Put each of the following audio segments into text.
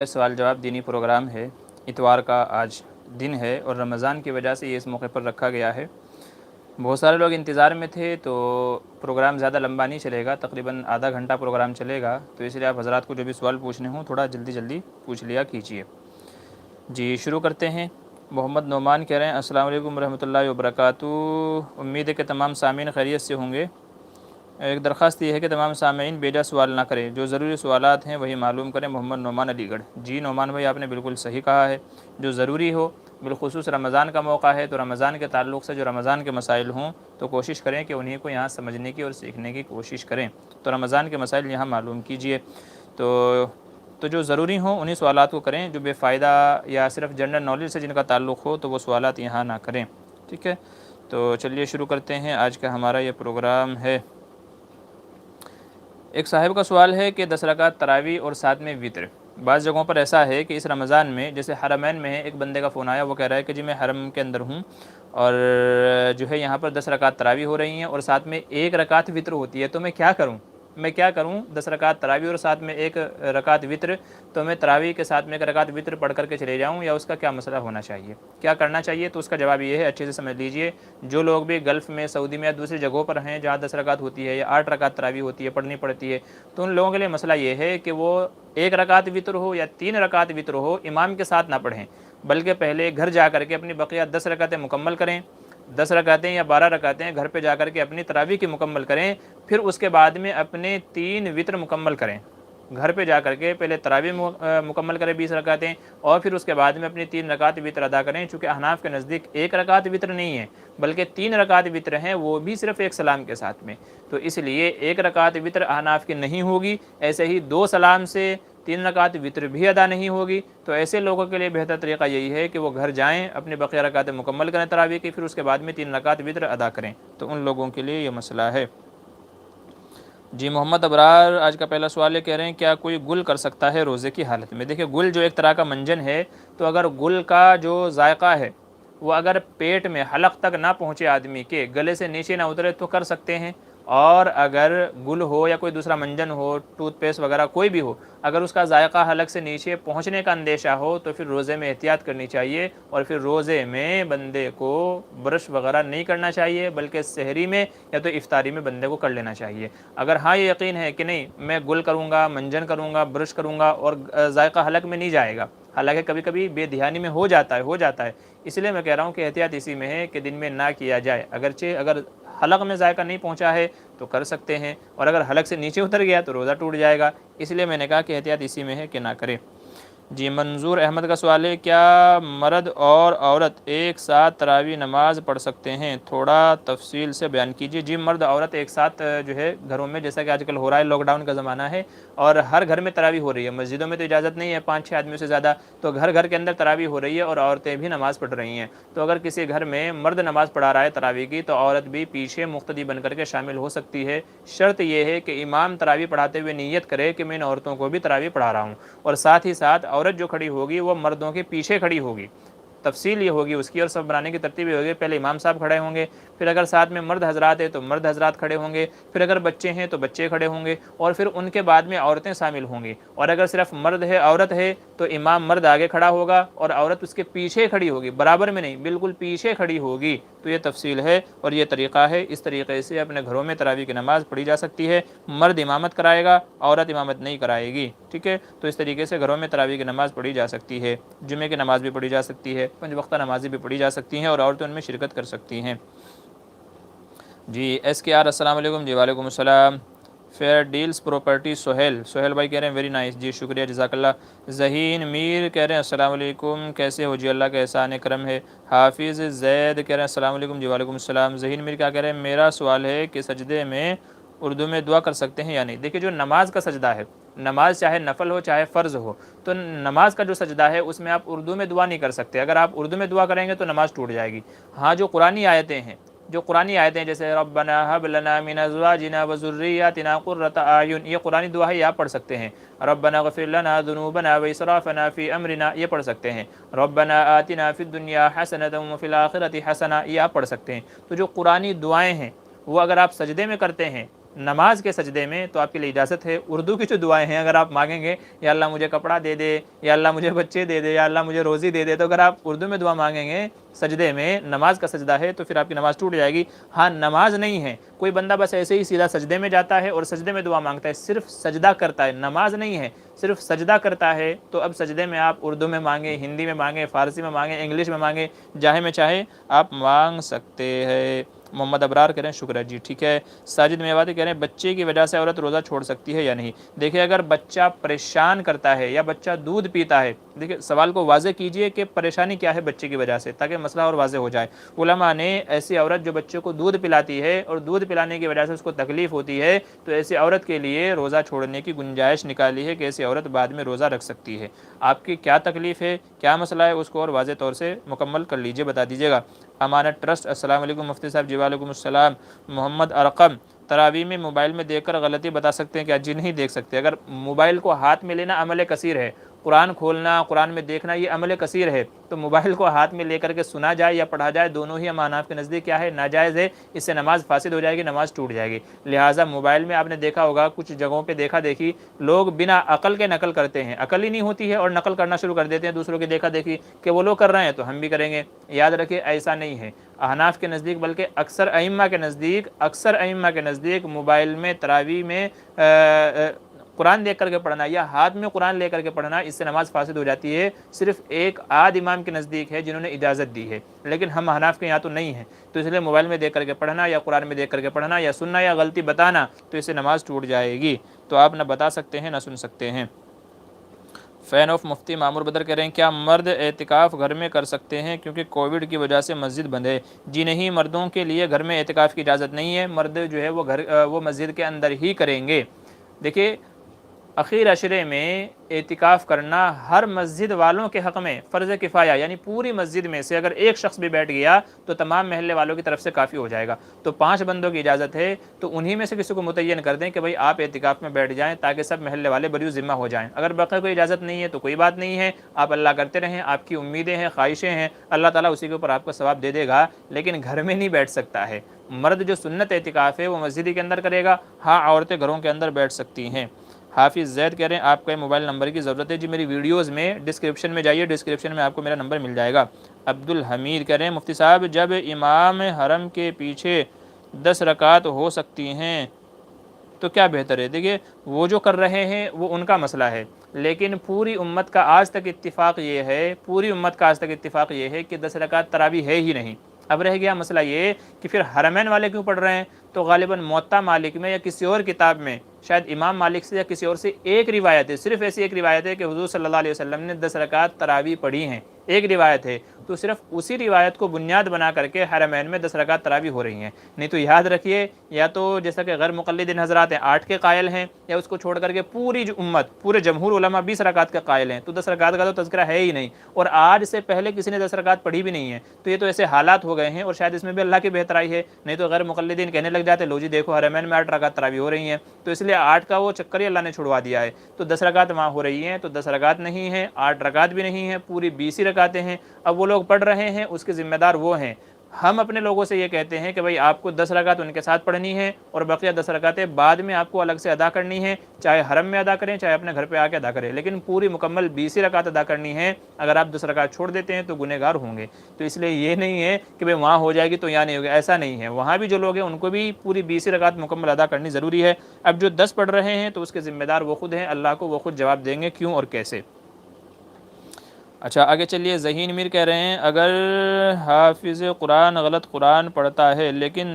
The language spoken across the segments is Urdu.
سوال جواب دینی پروگرام ہے۔ اتوار کا آج دن ہے اور رمضان کی وجہ سے یہ اس موقع پر رکھا گیا ہے۔ بہت سارے لوگ انتظار میں تھے تو پروگرام زیادہ لمبا نہیں چلے گا، تقریباً آدھا گھنٹہ پروگرام چلے گا، تو اس لیے آپ حضرات کو جو بھی سوال پوچھنے ہوں تھوڑا جلدی پوچھ لیا کیجیے۔ جی شروع کرتے ہیں۔ محمد نعمان کہہ رہے ہیں السلام علیکم ورحمۃ اللہ وبرکاتہ۔ امید ہے کہ تمام سامعین خیریت سے ہوں گے۔ ایک درخواست یہ ہے کہ تمام سامعین بیجا سوال نہ کریں، جو ضروری سوالات ہیں وہی معلوم کریں۔ محمد نعمان علی گڑھ۔ جی نعمان بھائی، آپ نے بالکل صحیح کہا ہے، جو ضروری ہو، بالخصوص رمضان کا موقع ہے تو رمضان کے تعلق سے جو رمضان کے مسائل ہوں تو کوشش کریں کہ انہیں کو یہاں سمجھنے کی اور سیکھنے کی کوشش کریں، تو رمضان کے مسائل یہاں معلوم کیجیے۔ تو جو ضروری ہوں انہی سوالات کو کریں، جو بے فائدہ یا صرف جنرل نالج سے جن کا تعلق ہو تو وہ سوالات یہاں نہ کریں، ٹھیک ہے۔ تو چلیے شروع کرتے ہیں آج کا ہمارا یہ پروگرام ہے۔ ایک صاحب کا سوال ہے کہ 10 رکعت تراویح اور ساتھ میں وتر۔ بعض جگہوں پر ایسا ہے کہ اس رمضان میں، جیسے حرمین میں ہے، ایک بندے کا فون آیا، وہ کہہ رہا ہے کہ جی میں حرم کے اندر ہوں اور جو ہے یہاں پر 10 رکعت تراویح ہو رہی ہیں اور ساتھ میں 1 رکعت وتر ہوتی ہے، تو میں کیا کروں 10 رکعت تراویح اور ساتھ میں 1 رکعت وتر، تو میں تراویح کے ساتھ میں 1 رکعت وتر پڑھ کر کے چلے جاؤں یا اس کا کیا مسئلہ ہونا چاہیے، کیا کرنا چاہیے؟ تو اس کا جواب یہ ہے، اچھے سے سمجھ لیجئے، جو لوگ بھی گلف میں، سعودی میں یا دوسری جگہوں پر ہیں جہاں 10 رکعت ہوتی ہے یا 8 رکعت تراویح ہوتی ہے، پڑھنی پڑتی ہے، تو ان لوگوں کے لیے مسئلہ یہ ہے کہ وہ 1 رکعت وتر ہو یا 3 رکعت وتر ہو، امام کے ساتھ نہ پڑھیں، بلکہ پہلے گھر جا کر کے اپنی بقیہ 10 رکعتیں مکمل کریں، 10 رکعتیں یا 12 رکعتیں گھر پہ جا کر کے اپنی تراویح کی مکمل کریں، پھر اس کے بعد میں اپنے 3 وتر مکمل کریں۔ گھر پہ جا کر کے پہلے تراویح مکمل کریں 20 رکعتیں، اور پھر اس کے بعد میں اپنی 3 رکعت وتر ادا کریں، چونکہ احناف کے نزدیک 1 رکعت وتر نہیں ہے بلکہ 3 رکعت وتر ہیں، وہ بھی صرف 1 سلام کے ساتھ میں، تو اس لیے 1 رکعت وتر احناف کی نہیں ہوگی، ایسے ہی 2 سلام سے 3 رکعت وتر بھی ادا نہیں ہوگی، تو ایسے لوگوں کے لیے بہتر طریقہ یہی ہے کہ وہ گھر جائیں، اپنے بقیہ رکعتیں مکمل کریں تراویح کی، پھر اس کے بعد میں 3 رکعت وتر ادا کریں، تو ان لوگوں کے لیے یہ مسئلہ ہے۔ جی محمد ابرار آج کا پہلا سوال یہ کہہ رہے ہیں کیا کوئی گل کر سکتا ہے روزے کی حالت میں؟ دیکھیں گل جو ایک طرح کا منجن ہے، تو اگر گل کا جو ذائقہ ہے وہ اگر پیٹ میں حلق تک نہ پہنچے، آدمی کے گلے سے نیچے نہ اترے تو کر سکتے ہیں، اور اگر گل ہو یا کوئی دوسرا منجن ہو، ٹوتھ پیسٹ وغیرہ کوئی بھی ہو، اگر اس کا ذائقہ حلق سے نیچے پہنچنے کا اندیشہ ہو تو پھر روزے میں احتیاط کرنی چاہیے، اور پھر روزے میں بندے کو برش وغیرہ نہیں کرنا چاہیے، بلکہ سحری میں یا تو افطاری میں بندے کو کر لینا چاہیے۔ اگر ہاں یہ یقین ہے کہ نہیں میں گل کروں گا، منجن کروں گا، برش کروں گا اور ذائقہ حلق میں نہیں جائے گا، حالانکہ کبھی کبھی بے دھیانی میں ہو جاتا ہے، اس لیے میں کہہ رہا ہوں کہ احتیاط اسی میں ہے کہ دن میں نہ کیا جائے، اگرچہ اگر حلق میں ذائقہ نہیں پہنچا ہے تو کر سکتے ہیں، اور اگر حلق سے نیچے اتر گیا تو روزہ ٹوٹ جائے گا، اس لیے میں نے کہا کہ احتیاط اسی میں ہے کہ نہ کرے۔ جی منظور احمد کا سوال ہے کیا مرد اور عورت ایک ساتھ تراویح نماز پڑھ سکتے ہیں؟ تھوڑا تفصیل سے بیان کیجیے۔ جی مرد عورت ایک ساتھ جو ہے گھروں میں، جیسا کہ آج کل ہو رہا ہے، لاک ڈاؤن کا زمانہ ہے اور ہر گھر میں تراویح ہو رہی ہے، مسجدوں میں تو اجازت نہیں ہے 5-6 آدمیوں سے زیادہ، تو گھر گھر کے اندر تراویح ہو رہی ہے اور عورتیں بھی نماز پڑھ رہی ہیں، تو اگر کسی گھر میں مرد نماز پڑھا رہا ہے تراویح کی تو عورت بھی پیچھے مقتدی بن کر کے شامل ہو سکتی ہے، شرط یہ ہے کہ امام تراویح پڑھاتے ہوئے نیت کرے کہ میں ان عورتوں کو بھی تراویح پڑھا رہا ہوں، اور ساتھ ہی ساتھ عورت جو کھڑی ہوگی وہ مردوں کے پیچھے کھڑی ہوگی، تفصیل یہ ہوگی اس کی، اور سب بنانے کی ترتیب یہ ہوگی، پہلے امام صاحب کھڑے ہوں گے، پھر اگر ساتھ میں مرد حضرات ہیں تو مرد حضرات کھڑے ہوں گے، پھر اگر بچے ہیں تو بچے کھڑے ہوں گے، اور پھر ان کے بعد میں عورتیں شامل ہوں گی، اور اگر صرف مرد ہے عورت ہے تو امام مرد آگے کھڑا ہوگا اور عورت اس کے پیچھے کھڑی ہوگی، برابر میں نہیں بالکل پیچھے کھڑی ہوگی، تو یہ تفصیل ہے اور یہ طریقہ ہے، اس طریقے سے اپنے گھروں میں تراویح کی نماز پڑھی جا سکتی ہے، مرد امامت کرائے گا، عورت امامت نہیں کرائے گی، ٹھیک ہے، تو اس طریقے سے گھروں میں تراویح کی نماز پڑھی جا سکتی ہے، جمعے کی نماز بھی پڑھی جا سکتی ہے، 5 وقتہ نمازیں بھی پڑھی جا سکتی ہیں اور عورتیں ان میں شرکت کر سکتی ہیں۔ جی ایس کے آر السلام علیکم۔ جی وعلیکم السلام۔ فیئر ڈیلز پراپرٹی سہیل بھائی کہہ رہے ہیں ویری نائس، جی شکریہ جزاک اللہ۔ ذہین میر کہہ رہے ہیں السلام علیکم، کیسے ہو؟ جی اللہ کا احسان کرم ہے۔ حافظ زید کہہ رہے ہیں السلام علیکم، جی وعلیکم السلام۔ ذہین میر کیا کہہ رہے ہیں؟ میرا سوال ہے کہ سجدے میں اردو میں دعا کر سکتے ہیں یا نہیں؟ دیکھیے جو نماز کا سجدہ ہے، نماز چاہے نفل ہو چاہے فرض ہو، تو نماز کا جو سجدہ ہے اس میں آپ اردو میں دعا نہیں کر سکتے، اگر آپ اردو میں دعا کریں گے تو نماز ٹوٹ جائے گی۔ ہاں جو قرآنی آیتیں ہیں، جیسے ربنا حب لنا من ازواجنا وذریاتنا قرۃ اعین، یہ قرآنی دعا ہے، یہ آپ پڑھ سکتے ہیں۔ ربنا اغفر لنا ذنوبنا واسرافنا فی امرنا، یہ پڑھ سکتے ہیں۔ ربنا آتنا فی الدنیا حسنۃ وفی الآخرۃ حسنہ، یہ آپ پڑھ سکتے ہیں۔ تو جو قرآنی دعائیں ہیں وہ اگر آپ سجدے میں کرتے ہیں، نماز کے سجدے میں تو آپ کے لیے اجازت ہے۔ اردو کی جو دعائیں ہیں اگر آپ مانگیں گے یا اللہ مجھے کپڑا دے دے، یا اللہ مجھے بچے دے دے، یا اللہ مجھے روزی دے دے، تو اگر آپ اردو میں دعا مانگیں گے سجدے میں، نماز کا سجدہ ہے، تو پھر آپ کی نماز ٹوٹ جائے گی۔ ہاں نماز نہیں ہے، کوئی بندہ بس ایسے ہی سیدھا سجدے میں جاتا ہے اور سجدے میں دعا مانگتا ہے، صرف سجدہ کرتا ہے، نماز نہیں ہے، صرف سجدہ کرتا ہے، تو اب سجدے میں آپ اردو میں مانگیں، ہندی میں مانگیں، فارسی میں مانگیں، انگلش میں مانگیں، جہاں میں چاہے آپ مانگ سکتے ہیں۔ محمد ابرار کہہ رہے ہیں شکریہ جی، ٹھیک ہے۔ ساجد میواتی کہہ رہے ہیں بچے کی وجہ سے عورت روزہ چھوڑ سکتی ہے یا نہیں؟ دیکھیں اگر بچہ پریشان کرتا ہے یا بچہ دودھ پیتا ہے، دیکھیں سوال کو واضح کیجئے کہ پریشانی کیا ہے بچے کی وجہ سے، تاکہ مسئلہ اور واضح ہو جائے۔ علماء نے ایسی عورت جو بچے کو دودھ پلاتی ہے اور دودھ پلانے کی وجہ سے اس کو تکلیف ہوتی ہے، تو ایسی عورت کے لیے روزہ چھوڑنے کی گنجائش نکالی ہے کہ ایسی عورت بعد میں روزہ رکھ سکتی ہے۔ آپ کی کیا تکلیف ہے، کیا مسئلہ ہے، اس کو اور واضح طور سے مکمل کر لیجئے، بتا دیجئے گا۔ امانت ٹرسٹ، السلام علیکم مفتی صاحب جی، وعلیکم السلام۔ محمد ارقم، تراویح میں موبائل میں دیکھ کر غلطی بتا سکتے ہیں کیا؟ جی نہیں دیکھ سکتے۔ اگر موبائل کو ہاتھ میں لینا عمل کثیر ہے، قرآن کھولنا، قرآن میں دیکھنا یہ عمل کثیر ہے، تو موبائل کو ہاتھ میں لے کر کے سنا جائے یا پڑھا جائے، دونوں ہی امانات کے نزدیک کیا ہے؟ ناجائز ہے، اس سے نماز فاسد ہو جائے گی، نماز ٹوٹ جائے گی۔ لہٰذا موبائل میں آپ نے دیکھا ہوگا کچھ جگہوں پہ دیکھا دیکھی لوگ بنا عقل کے نقل کرتے ہیں، عقل ہی نہیں ہوتی ہے اور نقل کرنا شروع کر دیتے ہیں دوسروں کی دیکھا دیکھی کہ وہ لوگ کر رہے ہیں تو ہم بھی کریں گے۔ یاد رکھیے ایسا نہیں ہے احناف کے نزدیک، بلکہ اکثر ائمہ کے نزدیک موبائل میں تراویح میں قرآن دیکھ کر کے پڑھنا یا ہاتھ میں قرآن لے کر کے پڑھنا، اس سے نماز فاسد ہو جاتی ہے۔ صرف ایک آدھ امام کے نزدیک ہے جنہوں نے اجازت دی ہے، لیکن ہم احناف کے یہاں تو نہیں ہے، تو اس لیے موبائل میں دیکھ کر کے پڑھنا یا قرآن میں دیکھ کر کے پڑھنا یا سننا یا غلطی بتانا، تو اس سے نماز ٹوٹ جائے گی۔ تو آپ نہ بتا سکتے ہیں نہ سن سکتے ہیں۔ فین آف مفتی معمر بدر کہہ رہے ہیں کیا مرد اعتکاف گھر میں کر سکتے ہیں کیونکہ کووڈ کی وجہ سے مسجد بند ہے؟ جی نہیں، مردوں کے لیے گھر میں اعتکاف کی اجازت نہیں ہے، مرد جو ہے وہ مسجد کے اندر ہی کریں گے۔ دیکھیے اخیر عشرے میں اعتکاف کرنا ہر مسجد والوں کے حق میں فرض کفایہ، یعنی پوری مسجد میں سے اگر ایک شخص بھی بیٹھ گیا تو تمام محلے والوں کی طرف سے کافی ہو جائے گا۔ تو 5 بندوں کی اجازت ہے، تو انہی میں سے کسی کو متعین کر دیں کہ بھائی آپ اعتکاف میں بیٹھ جائیں تاکہ سب محلے والے بری ذمہ ہو جائیں۔ اگر باقی کوئی اجازت نہیں ہے تو کوئی بات نہیں ہے، آپ اللہ کرتے رہیں، آپ کی امیدیں ہیں، خواہشیں ہیں، اللہ تعالیٰ اسی کے اوپر آپ کو ثواب دے دے گا، لیکن گھر میں نہیں بیٹھ سکتا ہے۔ مرد جو سنت اعتکاف ہے وہ مسجد کے اندر کرے گا، ہاں عورتیں گھروں کے اندر بیٹھ سکتی ہیں۔ حافظ زید کہہ رہے ہیں آپ کا موبائل نمبر کی ضرورت ہے؟ جی میری ویڈیوز میں ڈسکرپشن میں جائیے، ڈسکرپشن میں آپ کو میرا نمبر مل جائے گا۔ عبد الحمید کہہ رہے ہیں مفتی صاحب جب امام حرم کے پیچھے 10 رکعت ہو سکتی ہیں تو کیا بہتر ہے؟ دیکھیے وہ جو کر رہے ہیں وہ ان کا مسئلہ ہے، لیکن پوری امت کا آج تک اتفاق یہ ہے کہ 10 رکعت تراویح ہے ہی نہیں۔ اب رہ گیا مسئلہ یہ کہ پھر حرمین والے کیوں پڑھ رہے ہیں؟ تو غالباً موطا مالک میں یا کسی اور کتاب میں شاید امام مالک سے یا کسی اور سے ایک روایت ہے، صرف ایسی ایک روایت ہے کہ حضور صلی اللہ علیہ وسلم نے 10 رکعت تراویح پڑھی ہیں، ایک روایت ہے، تو صرف اسی روایت کو بنیاد بنا کر کے حرمین میں 10 رکعت تراویح ہو رہی ہیں۔ نہیں تو یاد رکھیے یا تو جیسا کہ غیر مقلدین حضرات ہیں 8 کے قائل ہیں، یا اس کو چھوڑ کر کے پوری جو امت، پورے جمہور علماء 20 رکعت کے قائل ہیں، تو 10 رکعت کا تو تذکرہ ہے ہی نہیں، اور آج سے پہلے کسی نے 10 رکعت پڑھی بھی نہیں ہے۔ تو یہ تو ایسے حالات ہو گئے ہیں، اور شاید اس میں بھی اللہ کی بہترائی ہے، نہیں تو غیر مقلدین کہنے لگ جاتے لو جی دیکھو حرمین میں 8 رکعت تراویح ہو رہی ہیں، تو اس لیے 8 کا وہ چکر ہی اللہ نے چھڑوا دیا ہے۔ تو 10 رکعت وہاں ہو رہی ہیں تو 10 رکعت نہیں ہیں، 8 رکعت بھی نہیں ہیں، پوری 20 ہی رکعتیں ہیں۔ اب وہ لوگ پڑھ رہے ہیں اس کے ذمہ دار وہ ہیں۔ ہم اپنے لوگوں سے یہ کہتے ہیں کہ بھائی آپ کو 10 رکعت ان کے ساتھ پڑھنی ہے اور بقیہ 10 رکعتیں بعد میں آپ کو الگ سے ادا کرنی ہے، چاہے حرم میں ادا کریں چاہے اپنے گھر پہ آ کے ادا کریں، لیکن پوری مکمل 20 ہی رکعت ادا کرنی ہے۔ اگر آپ 10 رکعت چھوڑ دیتے ہیں تو گنہگار ہوں گے۔ تو اس لیے یہ نہیں ہے کہ بھائی وہاں ہو جائے گی تو یہاں نہیں ہوگی، ایسا نہیں ہے، وہاں بھی جو لوگ ہیں ان کو بھی پوری 20 ہی رکعت مکمل ادا کرنی ضروری ہے۔ اب جو 10 پڑھ رہے ہیں تو اس کے ذمہ دار وہ خود ہیں، اللہ کو وہ خود جواب دیں گے کیوں اور کیسے۔ اچھا آگے چلیے، ذہین میر کہہ رہے ہیں اگر حافظ قرآن غلط قرآن پڑھتا ہے لیکن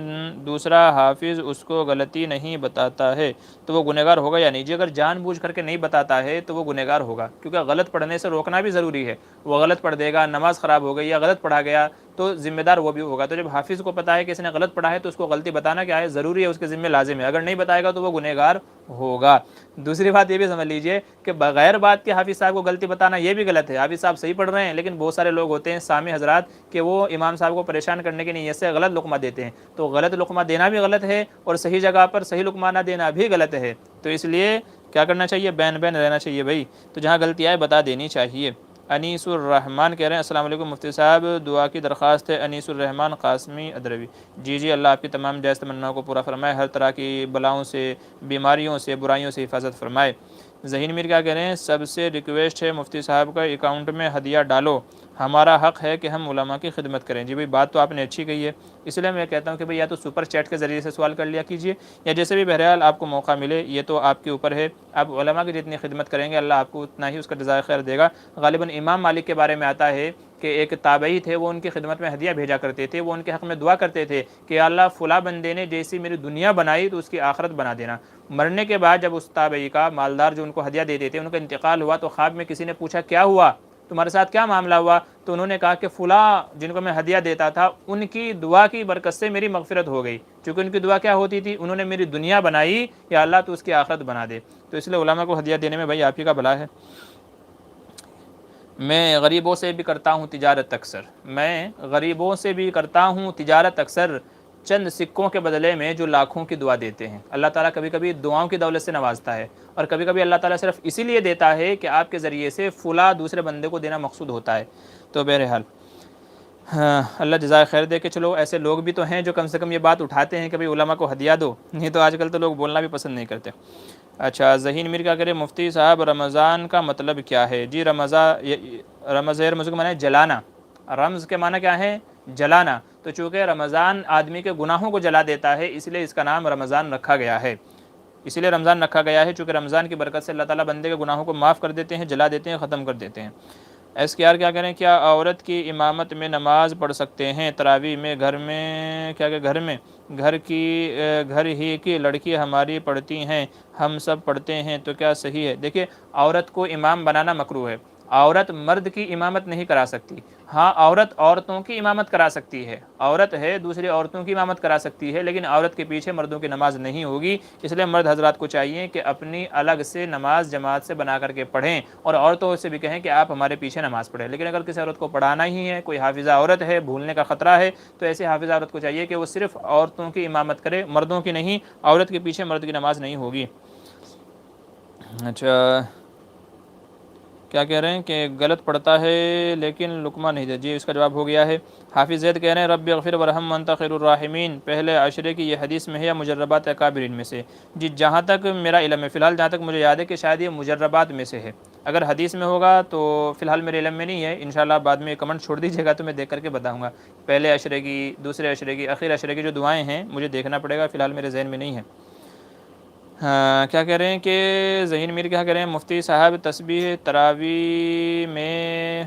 دوسرا حافظ اس کو غلطی نہیں بتاتا ہے تو وہ گنہگار ہوگا یا نہیں؟ جی اگر جان بوجھ کر کے نہیں بتاتا ہے تو وہ گنہگار ہوگا، کیونکہ غلط پڑھنے سے روکنا بھی ضروری ہے۔ وہ غلط پڑھ دے گا، نماز خراب ہو گئی یا غلط پڑھا گیا تو ذمہ دار وہ بھی ہوگا۔ تو جب حافظ کو پتہ ہے کہ اس نے غلط پڑھا ہے تو اس کو غلطی بتانا کیا ہے؟ ضروری ہے، اس کے ذمہ لازم ہے۔ اگر نہیں بتائے گا تو وہ گنہگار ہوگا۔ دوسری بات یہ بھی سمجھ لیجئے کہ بغیر بات کے حافظ صاحب کو غلطی بتانا یہ بھی غلط ہے۔ حافظ صاحب صحیح پڑھ رہے ہیں لیکن بہت سارے لوگ ہوتے ہیں سامع حضرات کہ وہ امام صاحب کو پریشان کرنے کی نیت سے غلط لقمہ دیتے ہیں، تو غلط لقمہ دینا بھی غلط ہے اور صحیح جگہ پر صحیح لقمہ نہ دینا بھی غلط ہے۔ تو اس لیے کیا کرنا چاہیے؟ بین رہنا چاہیے بھائی، تو جہاں غلطی آئے بتا دینی چاہیے۔ انیس الرحمن کہہ رہے ہیں السلام علیکم مفتی صاحب، دعا کی درخواست ہے، انیس الرحمن قاسمی ادروی۔ جی اللہ آپ کی تمام جائز تمناؤں کو پورا فرمائے، ہر طرح کی بلاؤں سے، بیماریوں سے، برائیوں سے حفاظت فرمائے۔ ذہین میر کیا کہہ رہے ہیں، سب سے ریکویسٹ ہے مفتی صاحب کا اکاؤنٹ میں ہدیہ ڈالو، ہمارا حق ہے کہ ہم علماء کی خدمت کریں۔ جی بھائی بات تو آپ نے اچھی کہی ہے، اس لیے میں کہتا ہوں کہ بھائی یا تو سپر چیٹ کے ذریعے سے سوال کر لیا کیجئے، یا جیسے بھی بہرحال آپ کو موقع ملے، یہ تو آپ کے اوپر ہے، آپ علماء کی جتنی خدمت کریں گے اللہ آپ کو اتنا ہی اس کا جزائے خیر دے گا۔ غالباً امام مالک کے بارے میں آتا ہے کہ ایک تابعی تھے، وہ ان کی خدمت میں ہدیہ بھیجا کرتے تھے، وہ ان کے حق میں دعا کرتے تھے کہ اللہ فلاں بندے نے جیسی میری دنیا بنائی تو اس کی آخرت بنا دینا۔ مرنے کے بعد جب اس تابعی کا مالدار جو ان کو ہدیہ دیتے تھے ان کا انتقال ہوا تو خواب میں کسی نے پوچھا کیا ہوا، تمہارے ساتھ کیا معاملہ ہوا؟ تو انہوں نے کہا کہ فلاں جن کو میں ہدیہ دیتا تھا ان کی دعا کی برکت سے میری مغفرت ہو گئی، چونکہ ان کی دعا کیا ہوتی تھی، انہوں نے میری دنیا بنائی، یا اللہ تو اس کی آخرت بنا دے۔ تو اس لیے علماء کو ہدیہ دینے میں بھائی آپ ہی کا بھلا ہے۔ میں غریبوں سے بھی کرتا ہوں تجارت اکثر، میں غریبوں سے بھی کرتا ہوں تجارت اکثر، چند سکوں کے بدلے میں جو لاکھوں کی دعا دیتے ہیں۔ اللہ تعالیٰ کبھی کبھی دعاؤں کی دولت سے نوازتا ہے، اور کبھی کبھی اللہ تعالیٰ صرف اسی لیے دیتا ہے کہ آپ کے ذریعے سے فلاں دوسرے بندے کو دینا مقصود ہوتا ہے۔ تو بہرحال اللہ جزائے خیر دے کہ چلو ایسے لوگ بھی تو ہیں جو کم سے کم یہ بات اٹھاتے ہیں کہ بھئی علماء کو ہدیہ دو، نہیں تو آج کل تو لوگ بولنا بھی پسند نہیں کرتے۔ اچھا ذہین میر کیا کرے، مفتی صاحب رمضان کا مطلب کیا ہے؟ جی رمض کا معنی ہے جلانا، رمض کے معنی کیا ہے؟ جلانا۔ تو چونکہ رمضان آدمی کے گناہوں کو جلا دیتا ہے اس لیے اس کا نام رمضان رکھا گیا ہے، اسی لیے رمضان رکھا گیا ہے، چونکہ رمضان کی برکت سے اللہ تعالیٰ بندے کے گناہوں کو معاف کر دیتے ہیں، جلا دیتے ہیں، ختم کر دیتے ہیں۔ ایس کے آر کیا کریں، کیا عورت کی امامت میں نماز پڑھ سکتے ہیں تراویح میں؟ گھر میں کیا کہ گھر ہی کی لڑکی ہماری پڑھتی ہیں، ہم سب پڑھتے ہیں، تو کیا صحیح ہے؟ دیکھیے عورت کو امام بنانا مکروہ ہے، عورت مرد کی امامت نہیں کرا سکتی، ہاں عورت عورتوں کی امامت کرا سکتی ہے، عورت ہے دوسری عورتوں کی امامت کرا سکتی ہے، لیکن عورت کے پیچھے مردوں کی نماز نہیں ہوگی۔ اس لیے مرد حضرات کو چاہیے کہ اپنی الگ سے نماز جماعت سے بنا کر کے پڑھیں، اور عورتوں سے بھی کہیں کہ آپ ہمارے پیچھے نماز پڑھیں۔ لیکن اگر کسی عورت کو پڑھانا ہی ہے، کوئی حافظہ عورت ہے، بھولنے کا خطرہ ہے، تو ایسے حافظہ عورت کو چاہیے کہ وہ صرف عورتوں کی امامت کرے، مردوں کی نہیں، عورت کے پیچھے مرد کی نماز نہیں ہوگی۔ اچھا کیا کہہ رہے ہیں کہ غلط پڑھتا ہے لیکن لقمہ نہیں دے، جی اس کا جواب ہو گیا ہے۔ حافظ زید کہہ رہے ہیں رب اغفر ورحم وانت خیر الراحمین، پہلے عشرے کی یہ حدیث میں ہے یا مجربات اکابرین میں سے؟ جی جہاں تک میرا علم ہے، فی الحال جہاں تک مجھے یاد ہے کہ شاید یہ مجربات میں سے ہے، اگر حدیث میں ہوگا تو فی الحال میرے علم میں نہیں ہے، انشاءاللہ بعد میں کمنٹ چھوڑ دیجیے گا تو میں دیکھ کر کے بتاؤں گا، پہلے عشرے کی، دوسرے عشرے کی، اخیر عشرے کی جو دعائیں ہیں مجھے دیکھنا پڑے گا، فی الحال میرے ذہن میں نہیں ہے۔ کیا کہہ رہے ہیں کہ ذہین میر کیا کہہ رہے ہیں، مفتی صاحب تسبیح تراویح میں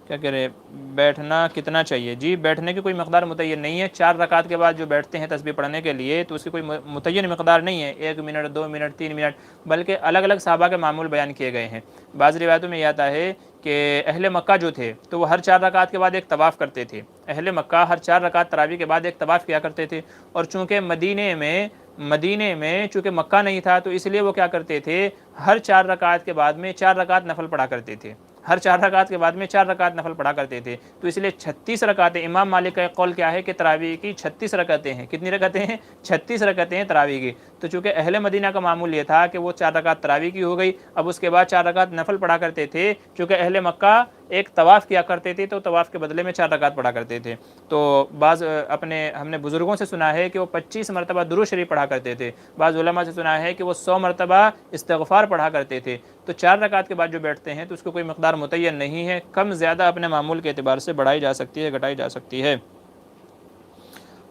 کیا کہہ رہے ہیں بیٹھنا کتنا چاہیے؟ جی بیٹھنے کی کوئی مقدار متعین نہیں ہے، 4 رکعت کے بعد جو بیٹھتے ہیں تسبیح پڑھنے کے لیے تو اس کی کوئی متعین مقدار نہیں ہے، 1 منٹ 2 منٹ 3 منٹ، بلکہ الگ الگ صحابہ کے معمول بیان کیے گئے ہیں۔ بعض روایتوں میں یہ آتا ہے کہ اہل مکہ جو تھے تو وہ ہر 4 رکعت کے بعد ایک طواف کرتے تھے، اہل مکہ ہر 4 رکعت تراویح کے بعد ایک طواف کیا کرتے تھے، اور چونکہ مدینے میں چونکہ مکہ نہیں تھا تو اس لیے وہ کیا کرتے تھے، ہر 4 رکعت کے بعد میں 4 رکعت نفل پڑھا کرتے تھے، ہر 4 رکعت کے بعد میں 4 رکعت نفل پڑھا کرتے تھے، تو اس لیے 36 رکعتیں، امام مالک کا ایک قول کیا ہے کہ تراویح کی 36 رکعتیں ہیں، کتنی رکعتیں ہیں؟ 36 رکعتیں ہیں تراویح کی۔ تو چونکہ اہل مدینہ کا معمول یہ تھا کہ وہ 4 رکعت تراویح کی ہو گئی، اب اس کے بعد 4 رکعت نفل پڑھا کرتے تھے، چونکہ اہل مکہ ایک طواف کیا کرتے تھے تو طواف کے بدلے میں 4 رکعت پڑھا کرتے تھے، تو بعض ہم نے بزرگوں سے سنا ہے کہ وہ 25 مرتبہ درود شریف پڑھا کرتے تھے، بعض علماء سے سنا ہے کہ وہ 100 مرتبہ استغفار پڑھا کرتے تھے۔ تو 4 رکعت کے بعد جو بیٹھتے ہیں تو اس کو کوئی مقدار متعین نہیں ہے، کم زیادہ اپنے معمول کے اعتبار سے بڑھائی جا سکتی ہے، گھٹائی جا سکتی ہے۔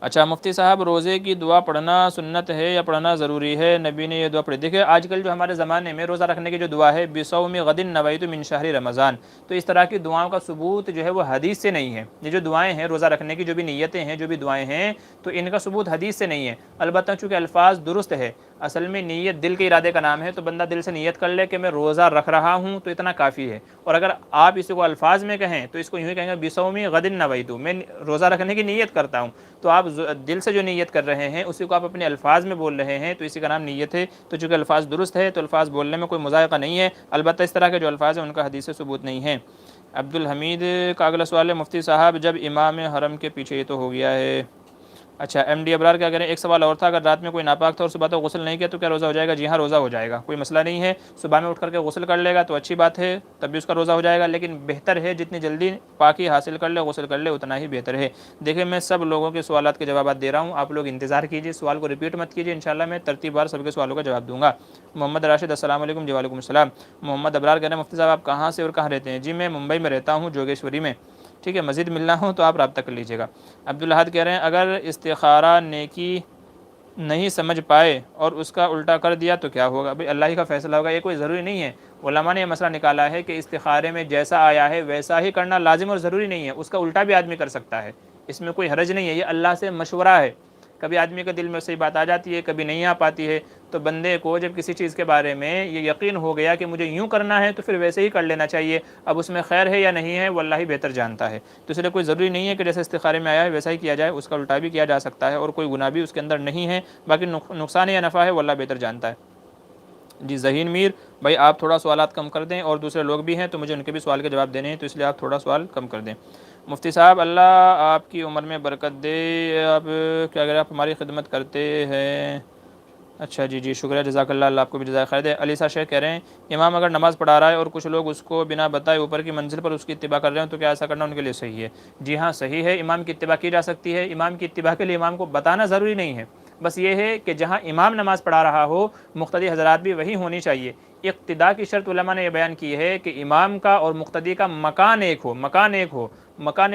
اچھا مفتی صاحب روزے کی دعا پڑھنا سنت ہے یا پڑھنا ضروری ہے؟ نبی نے یہ دعا پڑھی؟ دیکھیں آج کل جو ہمارے زمانے میں روزہ رکھنے کی جو دعا ہے بصوم غد نویت من شہر رمضان، تو اس طرح کی دعاؤں کا ثبوت جو ہے وہ حدیث سے نہیں ہے۔ یہ جو دعائیں ہیں روزہ رکھنے کی جو بھی نیتیں ہیں، جو بھی دعائیں ہیں، تو ان کا ثبوت حدیث سے نہیں ہے، البتہ چونکہ الفاظ درست ہے، اصل میں نیت دل کے ارادے کا نام ہے، تو بندہ دل سے نیت کر لے کہ میں روزہ رکھ رہا ہوں تو اتنا کافی ہے، اور اگر آپ اس کو الفاظ میں کہیں تو اس کو یوں ہی کہیں گے بصوم غد نویت، میں روزہ رکھنے کی نیت کرتا ہوں، تو آپ دل سے جو نیت کر رہے ہیں اسی کو آپ اپنے الفاظ میں بول رہے ہیں، تو اسی کا نام نیت ہے۔ تو چونکہ الفاظ درست ہے تو الفاظ بولنے میں کوئی مذائقہ نہیں ہے، البتہ اس طرح کے جو الفاظ ہیں ان کا حدیث سے ثبوت نہیں ہے۔ عبدالحمید کا اگلا سوال ہے، مفتی صاحب جب امام حرم کے پیچھے، یہ تو ہو گیا ہے، اچھا ایم ڈی ابرار کیا کریں؟ ایک سوال اور تھا، اگر رات میں کوئی ناپاک تھا اور صبح تو غسل نہیں کیا تو کیا روزہ ہو جائے گا؟ جی ہاں روزہ ہو جائے گا، کوئی مسئلہ نہیں ہے، صبح میں اٹھ کر کے غسل کر لے گا تو اچھی بات ہے، تب بھی اس کا روزہ ہو جائے گا، لیکن بہتر ہے جتنی جلدی پاکی حاصل کر لے، غسل کر لے، اتنا ہی بہتر ہے۔ دیکھیں میں سب لوگوں کے سوالات کے جوابات دے رہا ہوں، آپ لوگ انتظار کیجیے، سوال کو ریپیٹ مت کیجیے، انشاءاللہ میں ترتیب وار سب کے سوالوں کا جواب دوں گا۔ محمد راشد السلام علیکم۔ جی وعلیکم السلام۔ محمد ابرار کہہ رہے ہیں مفتی صاحب آپ کہاں سے اور کہاں رہتے ہیں؟ جی میں ممبئی میں رہتا ہوں، جوگیشوری میں، ٹھیک ہے، مزید ملنا ہو تو آپ رابطہ کر لیجیے گا۔ عبدالحد کہہ رہے ہیں اگر استخارہ نیکی نہیں سمجھ پائے اور اس کا الٹا کر دیا تو کیا ہوگا؟ بھئی اللہ ہی کا فیصلہ ہوگا، یہ کوئی ضروری نہیں ہے۔ علماء نے یہ مسئلہ نکالا ہے کہ استخارے میں جیسا آیا ہے ویسا ہی کرنا لازم اور ضروری نہیں ہے، اس کا الٹا بھی آدمی کر سکتا ہے، اس میں کوئی حرج نہیں ہے، یہ اللہ سے مشورہ ہے۔ کبھی آدمی کے دل میں صحیح بات آ جاتی ہے، کبھی نہیں آ پاتی ہے، تو بندے کو جب کسی چیز کے بارے میں یہ یقین ہو گیا کہ مجھے یوں کرنا ہے تو پھر ویسے ہی کر لینا چاہیے، اب اس میں خیر ہے یا نہیں ہے وہ اللہ ہی بہتر جانتا ہے۔ تو اس لیے کوئی ضروری نہیں ہے کہ جیسے استخارے میں آیا ہے ویسا ہی کیا جائے، اس کا الٹا بھی کیا جا سکتا ہے اور کوئی گناہ بھی اس کے اندر نہیں ہے، باقی نقصان یا نفع ہے وہ اللہ بہتر جانتا ہے۔ جی ذہین میر بھائی آپ تھوڑا سوالات کم کر دیں، اور دوسرے لوگ بھی ہیں تو مجھے ان کے بھی سوال کے جواب دینے ہیں، تو اس لیے آپ تھوڑا سوال کم کر دیں۔ مفتی صاحب اللہ آپ کی عمر میں برکت دے، آپ کیا اگر آپ ہماری خدمت کرتے ہیں؟ اچھا جی شکریہ، جزاک اللہ، اللہ آپ کو بھی جزائے خیر دے۔ علیسا شیخ کہہ رہے ہیں امام اگر نماز پڑھا رہا ہے اور کچھ لوگ اس کو بنا بتائے اوپر کی منزل پر اس کی اتباع کر رہے ہیں تو کیا ایسا کرنا ان کے لیے صحیح ہے؟ جی ہاں صحیح ہے، امام کی اتباع کی جا سکتی ہے، امام کی اتباع کے لیے امام کو بتانا ضروری نہیں ہے، بس یہ ہے کہ جہاں امام نماز پڑھا رہا ہو مقتدی حضرات بھی وہی ہونی چاہیے۔ اقتداء کی شرط علماء نے یہ بیان کی ہے کہ امام کا اور مقتدی کا مکان ایک ہو، مکان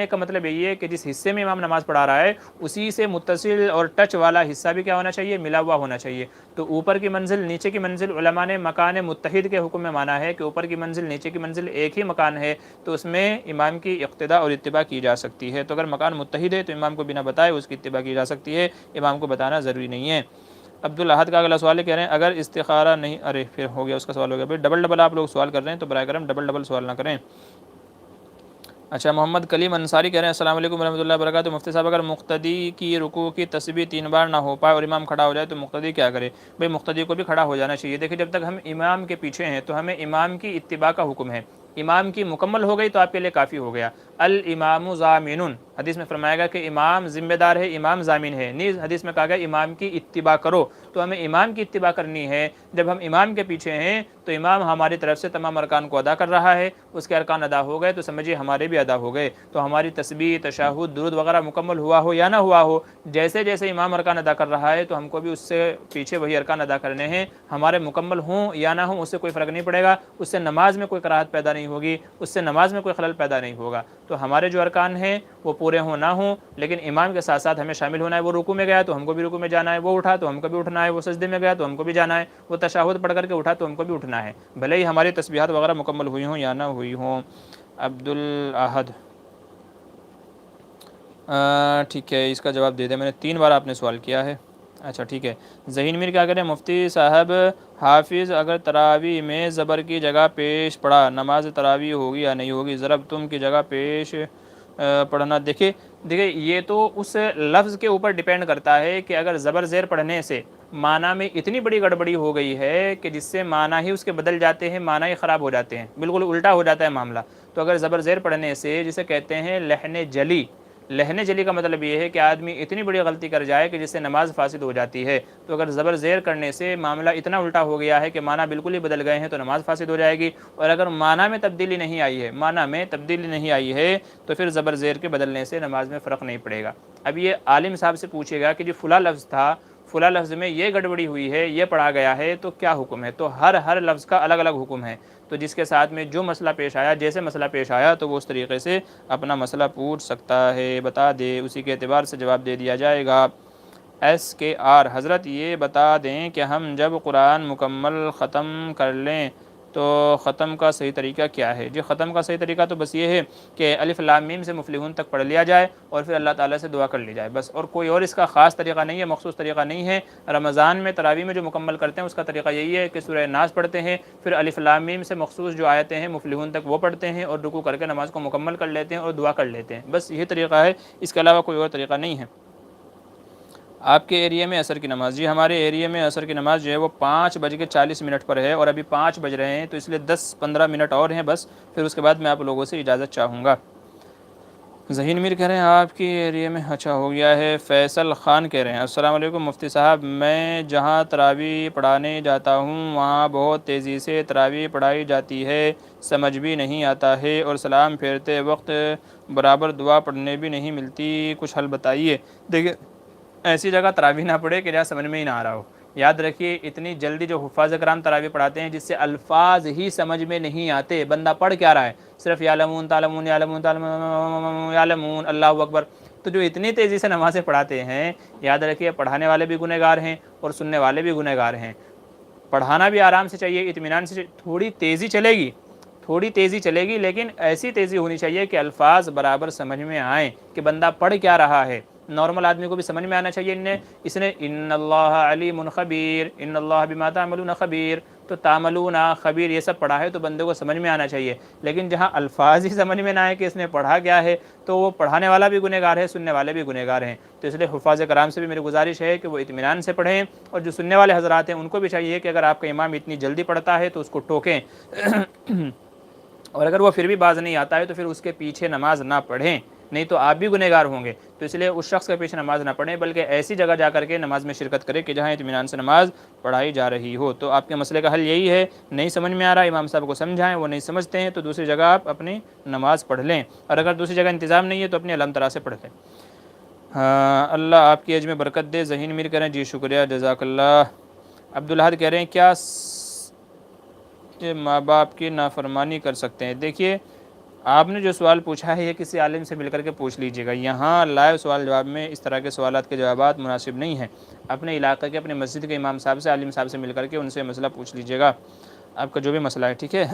ایک کا مطلب یہ ہے کہ جس حصے میں امام نماز پڑھا رہا ہے اسی سے متصل اور ٹچ والا حصہ بھی کیا ہونا چاہیے؟ ملا ہوا ہونا چاہیے۔ تو اوپر کی منزل نیچے کی منزل علماء نے مکان متحد کے حکم میں مانا ہے کہ اوپر کی منزل نیچے کی منزل ایک ہی مکان ہے، تو اس میں امام کی اقتداء اور اتباع کی جا سکتی ہے۔ تو اگر مکان متحد ہے تو امام کو بنا بتائے اس کی اتباع کی جا سکتی ہے، امام کو بتانا ضروری نہیں ہے۔ عبدالحد کا اگلا سوال کہہ رہے ہیں اگر استخارہ نہیں، ارے پھر ہو گیا اس کا سوال ہو گیا، بھائی ڈبل آپ لوگ سوال کر رہے ہیں تو برائے کرم ڈبل سوال نہ کریں۔ اچھا محمد کلیم انصاری کہہ رہے ہیں السلام علیکم ورحمۃ اللہ وبرکاتہ، مفتی صاحب اگر مقتدی کی رکوع کی تسبیح 3 بار نہ ہو پائے اور امام کھڑا ہو جائے تو مقتدی کیا کرے؟ بھئی مقتدی کو بھی کھڑا ہو جانا چاہیے۔ دیکھیں جب تک ہم امام کے پیچھے ہیں تو ہمیں امام کی اتباع کا حکم ہے، امام کی مکمل ہو گئی تو آپ کے لیے کافی ہو گیا۔ الامام ضامن، حدیث میں فرمایا گیا کہ امام ذمہ دار ہے، امام ضامن ہے، نیز حدیث میں کہا گیا امام کی اتباع کرو، تو ہمیں امام کی اتباع کرنی ہے۔ جب ہم امام کے پیچھے ہیں تو امام ہماری طرف سے تمام ارکان کو ادا کر رہا ہے، اس کے ارکان ادا ہو گئے تو سمجھیے ہمارے بھی ادا ہو گئے، تو ہماری تسبیح تشہد درود وغیرہ مکمل ہوا ہو یا نہ ہوا ہو، جیسے جیسے امام ارکان ادا کر رہا ہے تو ہم کو بھی اس سے پیچھے وہی ارکان ادا کرنے ہیں، ہمارے مکمل ہوں یا نہ ہوں اس سے کوئی فرق نہیں پڑے گا، اس سے نماز میں کوئی کراہت پیدا نہیں ہوگی، اس سے نماز میں کوئی خلل پیدا نہیں ہوگا۔ تو ہمارے جو ارکان ہیں وہ پورے ہوں نہ ہوں، لیکن امام کے ساتھ ساتھ ہمیں شامل ہونا ہے۔ وہ رکوع میں گیا تو ہم کو بھی رکوع میں جانا ہے، وہ اٹھا تو ہم کو بھی اٹھنا ہے، وہ سجدے میں گیا تو ہم کو بھی جانا ہے، وہ تشہد پڑھ کر کے اٹھا تو ہم کو بھی اٹھنا ہے، بھلے ہی ہماری تسبیحات وغیرہ مکمل ہوئی ہوں یا نہ ہوئی ہوں۔ عبدالاحد ٹھیک ہے، اس کا جواب دے دیں، میں نے 3 بار آپ نے سوال کیا ہے۔ اچھا ٹھیک ہے، ذہین میر کیا کریں مفتی صاحب حافظ اگر تراویح میں زبر کی جگہ پیش پڑھا نماز تراویح ہوگی یا نہیں ہوگی؟ ضرب تم کی جگہ پیش پڑھنا، دیکھیں یہ تو اس لفظ کے اوپر ڈیپینڈ کرتا ہے کہ اگر زبر زیر پڑھنے سے معنی میں اتنی بڑی گڑبڑی ہو گئی ہے کہ جس سے معنی ہی اس کے بدل جاتے ہیں، معنی ہی خراب ہو جاتے ہیں، بالکل الٹا ہو جاتا ہے معاملہ، تو اگر زبر زیر پڑھنے سے جسے کہتے ہیں لحن جلی، لہنے جلی کا مطلب یہ ہے کہ آدمی اتنی بڑی غلطی کر جائے کہ جس سے نماز فاسد ہو جاتی ہے، تو اگر زبر زیر کرنے سے معاملہ اتنا الٹا ہو گیا ہے کہ معنی بالکل ہی بدل گئے ہیں تو نماز فاسد ہو جائے گی، اور اگر معنی میں تبدیلی نہیں آئی ہے تو پھر زبر زیر کے بدلنے سے نماز میں فرق نہیں پڑے گا۔ اب یہ عالم صاحب سے پوچھے گا کہ جو فلاں لفظ تھا، فلاں لفظ میں یہ گڑبڑی ہوئی ہے، یہ پڑھا گیا ہے تو کیا حکم ہے؟ تو ہر لفظ کا الگ الگ حکم ہے، تو جس کے ساتھ میں جو مسئلہ پیش آیا، جیسے مسئلہ پیش آیا تو وہ اس طریقے سے اپنا مسئلہ پوچھ سکتا ہے، بتا دے، اسی کے اعتبار سے جواب دے دیا جائے گا۔ SKR حضرت یہ بتا دیں کہ ہم جب قرآن مکمل ختم کر لیں تو ختم کا صحیح طریقہ کیا ہے؟ جی ختم کا صحیح طریقہ تو بس یہ ہے کہ الف لام میم سے مفلحون تک پڑھ لیا جائے اور پھر اللہ تعالیٰ سے دعا کر لی جائے، بس، اور کوئی اور اس کا خاص طریقہ نہیں ہے، مخصوص طریقہ نہیں ہے۔ رمضان میں تراویح میں جو مکمل کرتے ہیں اس کا طریقہ یہی ہے کہ سورہ ناس پڑھتے ہیں، پھر الف لام میم سے مخصوص جو آیتیں ہیں مفلحون تک وہ پڑھتے ہیں اور رکوع کر کے نماز کو مکمل کر لیتے ہیں اور دعا کر لیتے ہیں، بس یہی طریقہ ہے، اس کے علاوہ کوئی اور طریقہ نہیں ہے۔ آپ کے ایریے میں عصر کی نماز؟ جی ہمارے ایریے میں عصر کی نماز جو ہے وہ 5:40 پر ہے، اور ابھی 5 بج رہے ہیں، تو اس لیے 10-15 منٹ اور ہیں بس، پھر اس کے بعد میں آپ لوگوں سے اجازت چاہوں گا۔ ذہین میر کہہ رہے ہیں آپ کی ایریے میں اچھا ہو گیا ہے۔ فیصل خان کہہ رہے ہیں السلام علیکم مفتی صاحب، میں جہاں تراویح پڑھانے جاتا ہوں وہاں بہت تیزی سے تراویح پڑھائی جاتی ہے، سمجھ بھی نہیں آتا ہے اور سلام پھیرتے وقت برابر دعا پڑھنے بھی نہیں ملتی، کچھ حل بتائیے۔ دیکھیے ایسی جگہ تراویح نہ پڑھے کہ جہاں سمجھ میں ہی نہ آ رہا ہو۔ یاد رکھیے اتنی جلدی جو حفاظ کرام تراویح پڑھاتے ہیں جس سے الفاظ ہی سمجھ میں نہیں آتے، بندہ پڑھ کیا رہا ہے، صرف یعلمون تعلمون یعلمون تعلمون یعلمون اللہ اکبر۔ تو جو اتنی تیزی سے نمازیں پڑھاتے ہیں، یاد رکھیے پڑھانے والے بھی گنہگار ہیں اور سننے والے بھی گنہگار ہیں۔ پڑھانا بھی آرام سے چاہیے، اطمینان سے، تھوڑی تیزی چلے گی، تھوڑی تیزی چلے گی، لیکن ایسی تیزی ہونی چاہیے کہ الفاظ برابر سمجھ میں آئیں کہ بندہ پڑھ کیا رہا ہے۔ نارمل آدمی کو بھی سمجھ میں آنا چاہیے اس نے ان اللہ علیم خبیر، ان اللہ بما تعملون خبیر، تو تعملون خبیر یہ سب پڑھا ہے تو بندے کو سمجھ میں آنا چاہیے۔ لیکن جہاں الفاظ ہی سمجھ میں نہ آئے کہ اس نے پڑھا کیا ہے، تو وہ پڑھانے والا بھی گنہگار ہے، سننے والے بھی گنہگار ہیں۔ تو اس لیے حفاظ کرام سے بھی میری گزارش ہے کہ وہ اطمینان سے پڑھیں، اور جو سننے والے حضرات ہیں ان کو بھی چاہیے کہ اگر آپ کا امام اتنی جلدی پڑھتا ہے تو اس کو ٹوکیں اور اگر وہ پھر بھی باز نہیں آتا ہے تو پھر اس کے پیچھے نماز نہ پڑھیں، نہیں تو آپ بھی گنہگار ہوں گے۔ تو اس لیے اس شخص کے پیچھے نماز نہ پڑھیں، بلکہ ایسی جگہ جا کر کے نماز میں شرکت کریں کہ جہاں اطمینان سے نماز پڑھائی جا رہی ہو۔ تو آپ کے مسئلے کا حل یہی ہے، نہیں سمجھ میں آ رہا، امام صاحب کو سمجھائیں، وہ نہیں سمجھتے ہیں تو دوسری جگہ آپ اپنی نماز پڑھ لیں، اور اگر دوسری جگہ انتظام نہیں ہے تو اپنی علم طرح سے پڑھ لیں۔ ہاں اللہ آپ کی ایج میں برکت دے۔ ذہین میر کہہ رہے ہیں جی شکریہ جزاک اللہ۔ عبدالحد کہہ رہے ہیں کیا ماں باپ کی نافرمانی کر سکتے ہیں؟ دیکھیے آپ نے جو سوال پوچھا ہے یہ کسی عالم سے مل کر کے پوچھ لیجیے گا، یہاں لائیو سوال جواب میں اس طرح کے سوالات کے جوابات مناسب نہیں ہیں۔ اپنے علاقے کے اپنے مسجد کے امام صاحب سے، عالم صاحب سے مل کر کے ان سے مسئلہ پوچھ لیجیے گا، آپ کا جو بھی مسئلہ ہے، ٹھیک ہے۔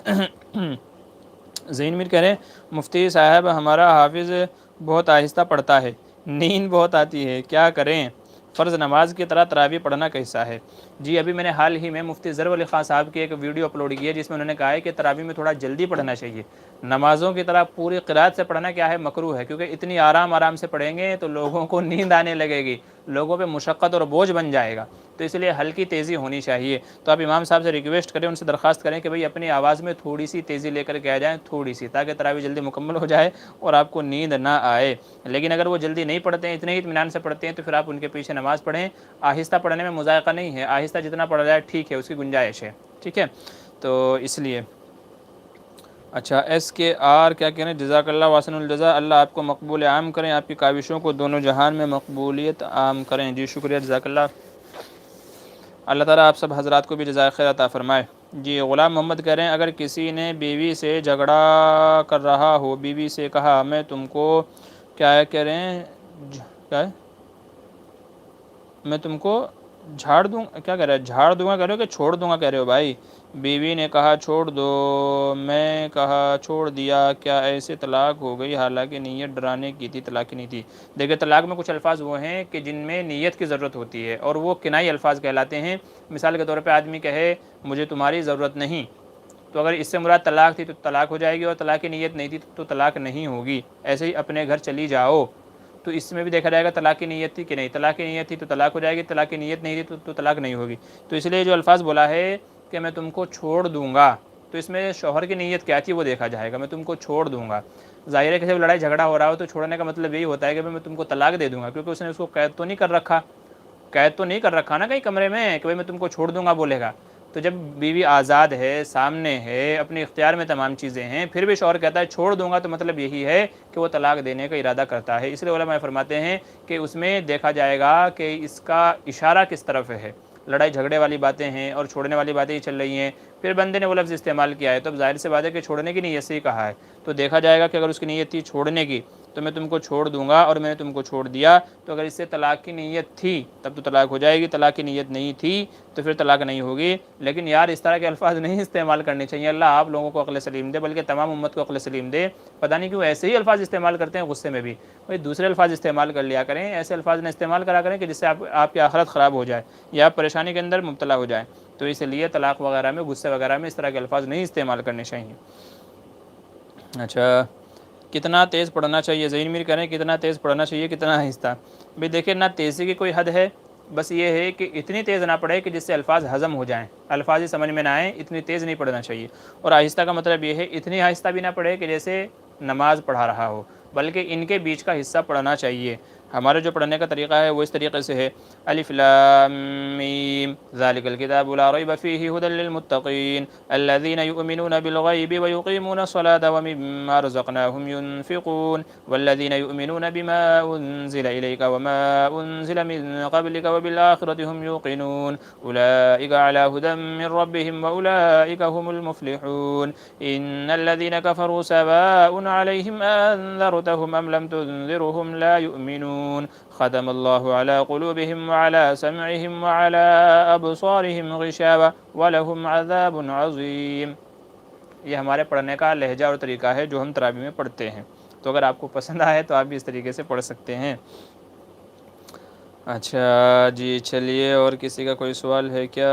ذہین میر کہہ رہے ہیں مفتی صاحب ہمارا حافظ بہت آہستہ پڑھتا ہے، نیند بہت آتی ہے، کیا کریں؟ فرض نماز کی طرح تراویح پڑھنا کیسا ہے؟ جی ابھی میں نے حال ہی میں مفتی ظرف علی خان صاحب کی ایک ویڈیو اپلوڈ کی ہے جس میں انہوں نے کہا ہے کہ تراویح میں تھوڑا جلدی پڑھنا چاہیے، نمازوں کی طرح پوری قرات سے پڑھنا کیا ہے مکروہ ہے، کیونکہ اتنی آرام سے پڑھیں گے تو لوگوں کو نیند آنے لگے گی، لوگوں پہ مشقت اور بوجھ بن جائے گا، تو اس لیے ہلکی تیزی ہونی چاہیے۔ تو آپ امام صاحب سے ریکویسٹ کریں، ان سے درخواست کریں کہ بھئی اپنی آواز میں تھوڑی سی تیزی لے کر کے آ جائیں، تھوڑی سی، تاکہ تراویح جلدی مکمل ہو جائے اور آپ کو نیند نہ آئے۔ لیکن اگر وہ جلدی نہیں پڑھتے ہیں، اتنے ہی اطمینان سے پڑھتے ہیں، تو پھر آپ ان کے پیچھے نماز پڑھیں۔ آہستہ پڑھنے میں مذائقہ نہیں ہے، آہستہ جتنا پڑھا جائے ٹھیک ہے، اس کی گنجائش ہے، ٹھیک ہے، تو اس لیے۔ اچھا SKR کیا کہہ رہے ہیں جزاک اللہ واسن الجزا، اللہ آپ کو مقبول عام کریں، آپ کی کاوشوں کو دونوں جہان میں مقبولیت عام کریں۔ جی شکریہ جزاک اللہ، اللہ تعالیٰ آپ سب حضرات کو بھی جزائے خیر عطا فرمائے۔ جی غلام محمد کہہ رہے ہیں اگر کسی نے بیوی سے جھگڑا کر رہا ہو، بیوی سے کہا میں تم کو کیا کہہ رہے ہیں کیا ہے میں تم کو جھاڑ دوں، کیا کہہ رہا ہے، جھاڑ دوں گا کہہ رہے ہو کہ چھوڑ دوں گا کہہ رہے ہو بھائی؟ بیوی نے کہا چھوڑ دو، میں کہا چھوڑ دیا، کیا ایسے طلاق ہو گئی؟ حالانکہ نیت ڈرانے کی تھی، طلاق کی نہیں تھی۔ دیکھیں طلاق میں کچھ الفاظ وہ ہیں کہ جن میں نیت کی ضرورت ہوتی ہے اور وہ کنائی الفاظ کہلاتے ہیں۔ مثال کے طور پہ آدمی کہے مجھے تمہاری ضرورت نہیں، تو اگر اس سے مراد طلاق تھی تو طلاق ہو جائے گی، اور طلاق کی نیت نہیں تھی تو طلاق نہیں ہوگی۔ ایسے ہی اپنے گھر چلی جاؤ، تو اس میں بھی دیکھا جائے گا طلاق کی نیت تھی کہ نہیں، طلاق کی نیت تھی تو طلاق ہو جائے گی، طلاق کی نیت نہیں تھی تو طلاق نہیں ہوگی۔ تو اس لیے جو الفاظ بولا ہے کہ میں تم کو چھوڑ دوں گا، تو اس میں شوہر کی نیت کیا تھی وہ دیکھا جائے گا، میں تم کو چھوڑ دوں گا۔ ظاہر ہے کہ جب لڑائی جھگڑا ہو رہا ہو تو چھوڑنے کا مطلب یہی ہوتا ہے کہ میں تم کو طلاق دے دوں گا، کیونکہ اس نے اس کو قید تو نہیں کر رکھا، قید تو نہیں کر رکھا نا کہیں کمرے میں کہ بھائی میں تم کو چھوڑ دوں گا بولے گا۔ تو جب بیوی آزاد ہے، سامنے ہے، اپنے اختیار میں تمام چیزیں ہیں، پھر بھی شوہر کہتا ہے چھوڑ دوں گا، تو مطلب یہی ہے کہ وہ طلاق دینے کا ارادہ کرتا ہے۔ اس لیے علماء فرماتے ہیں کہ اس میں دیکھا جائے گا کہ اس کا اشارہ کس طرف ہے، لڑائی جھگڑے والی باتیں ہیں اور چھوڑنے والی باتیں ہی چل رہی ہیں، پھر بندے نے وہ لفظ استعمال کیا ہے، تو اب ظاہر سی بات ہے کہ چھوڑنے کی نیت سے ہی کہا ہے، تو دیکھا جائے گا کہ اگر اس کی نیت تھی چھوڑنے کی تو میں تم کو چھوڑ دوں گا، اور میں نے تم کو چھوڑ دیا، تو اگر اس سے طلاق کی نیت تھی تب تو طلاق ہو جائے گی، طلاق کی نیت نہیں تھی تو پھر طلاق نہیں ہوگی۔ لیکن یار اس طرح کے الفاظ نہیں استعمال کرنے چاہیے، اللہ آپ لوگوں کو عقل سلیم دے، بلکہ تمام امت کو عقل سلیم دے۔ پتہ نہیں کیوں ایسے ہی الفاظ استعمال کرتے ہیں غصے میں بھی، بھائی دوسرے الفاظ استعمال کر لیا کریں، ایسے الفاظ نہ استعمال کرا کریں کہ جس سے آپ کی آخرت خراب ہو جائے یا آپ پریشانی کے اندر مبتلا ہو جائیں۔ تو اس لیے طلاق وغیرہ میں، غصے وغیرہ میں اس طرح کے الفاظ نہیں استعمال کرنے چاہیے۔ اچھا کتنا تیز پڑھنا چاہیے؟ ذہین میر کہہ رہے ہیں کتنا تیز پڑھنا چاہیے، کتنا آہستہ؟ بھئی دیکھیں نہ تیزی کی کوئی حد ہے، بس یہ ہے کہ اتنی تیز نہ پڑھے کہ جس سے الفاظ ہضم ہو جائیں، الفاظ ہی سمجھ میں نہ آئیں، اتنی تیز نہیں پڑھنا چاہیے۔ اور آہستہ کا مطلب یہ ہے اتنی آہستہ بھی نہ پڑھے کہ جیسے نماز پڑھا رہا ہو، بلکہ ان کے بیچ کا حصہ پڑھنا چاہیے۔ ہمارا جو پڑھنے کا طریقہ ہے وہ اس طریقے سے ہے، الف لام میم ذالک الکتاب لا ریب فیہ ھدی للمتقین الذین یؤمنون بالغیب ویقیمون الصلاة ومما رزقناہم ینفقون والذین یؤمنون بما انزل الیک وما انزل من قبلک وبالآخرة هم یوقنون اولئک علی ھدی من ربهم واولئک هم المفلحون ان الذین کفروا سواء علیہم انذرتهم ام لم تنذرهم لا یؤمنون ختم اللہ علی قلوبہم وعلی سمعہم وعلی ابصارہم غشاوہ ولہم عذاب عظیم۔ یہ ہمارے پڑھنے کا لہجہ اور طریقہ ہے جو ہم تراویح میں پڑھتے ہیں، تو اگر آپ کو پسند آئے تو آپ بھی اس طریقے سے پڑھ سکتے ہیں۔ اچھا جی چلیے، اور کسی کا کوئی سوال ہے کیا؟